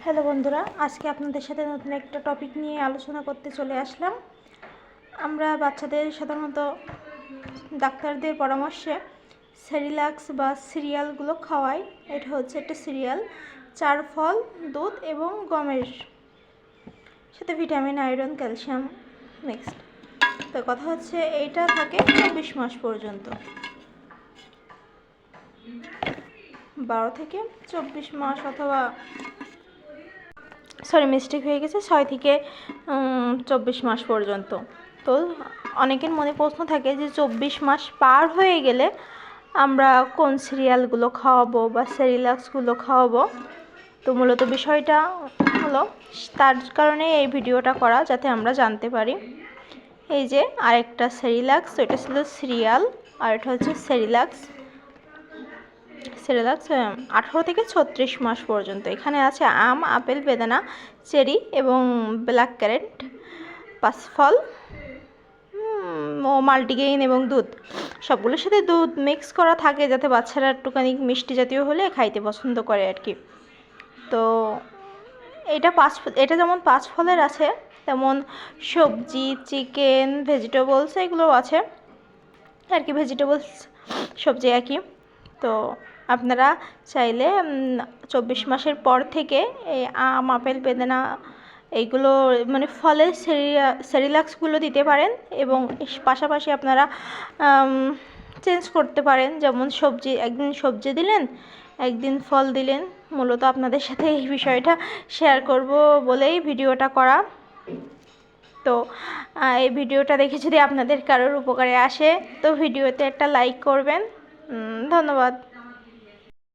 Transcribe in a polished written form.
Hello বন্ধুরা, আজকে আপনাদের সাথে নতুন একটা টপিক নিয়ে আলোচনা করতে চলে আসলাম। আমরা বাচ্চাদের সাধারণত ডাক্তারদের পরামর্শে সেরিল্যাক্স বা সিরিয়ালগুলো খাওয়াই। এটা হচ্ছে একটা সিরিয়াল, চার ফল, দুধ এবং গমের সাথে ভিটামিন, আয়রন, ক্যালসিয়াম মিক্সড। তো কথা হচ্ছে এইটা থাকে 24 মাস পর্যন্ত, 12 থেকে 24 মাস, অথবা মিস্টেক হয়ে গেছে, 6 থেকে 24 মাস পর্যন্ত। তো অনেকের মনে প্রশ্ন থাকে যে 24 মাস পার হয়ে গেলে আমরা কোন সিরিয়ালগুলো খাওয়াবো বা সেরিল্যাক্সগুলো খাওয়াবো। তো মূলত বিষয়টা হলো, তার কারণে এই ভিডিওটা করা, যাতে আমরা জানতে পারি। এই যে আরেকটা সেরিল্যাক্স, এটা ছিল সিরিয়াল, আর এটা হচ্ছে সেরিল্যাক্স 18 থেকে 36 মাস পর্যন্ত। এখানে আছে আম, আপেল, বেদানা, চেরি এবং ব্ল্যাক ক্যারেট, 5 ফল ও মাল্টিগ্রেইন এবং দুধ। সবগুলোর সাথে দুধ মিক্স করা থাকে, যাতে বাচ্চারা একটুখানি মিষ্টি জাতীয় হলে খাইতে পছন্দ করে আর কি। তো এটা যেমন 5 ফলের আছে, তেমন সবজি, চিকেন, ভেজিটেবলস এগুলোও আছে আর কি। ভেজিটেবলস সবজি একই। তো আপনারা চাইলে 24 মাসের পর থেকে এই আম, আপেল, বেদানা এইগুলো মানে ফলের সেরিল্যাক্সগুলো দিতে পারেন, এবং পাশাপাশি আপনারা চেঞ্জ করতে পারেন। যেমন সবজি, একদিন সবজি দিলেন, একদিন ফল দিলেন। মূলত আপনাদের সাথে এই বিষয়টা শেয়ার করব বলেই ভিডিওটা করা। তো এই ভিডিওটা দেখে যদি আপনাদের কারোর উপকারে আসে, তো ভিডিওতে একটা লাইক করবেন। ধন্যবাদ।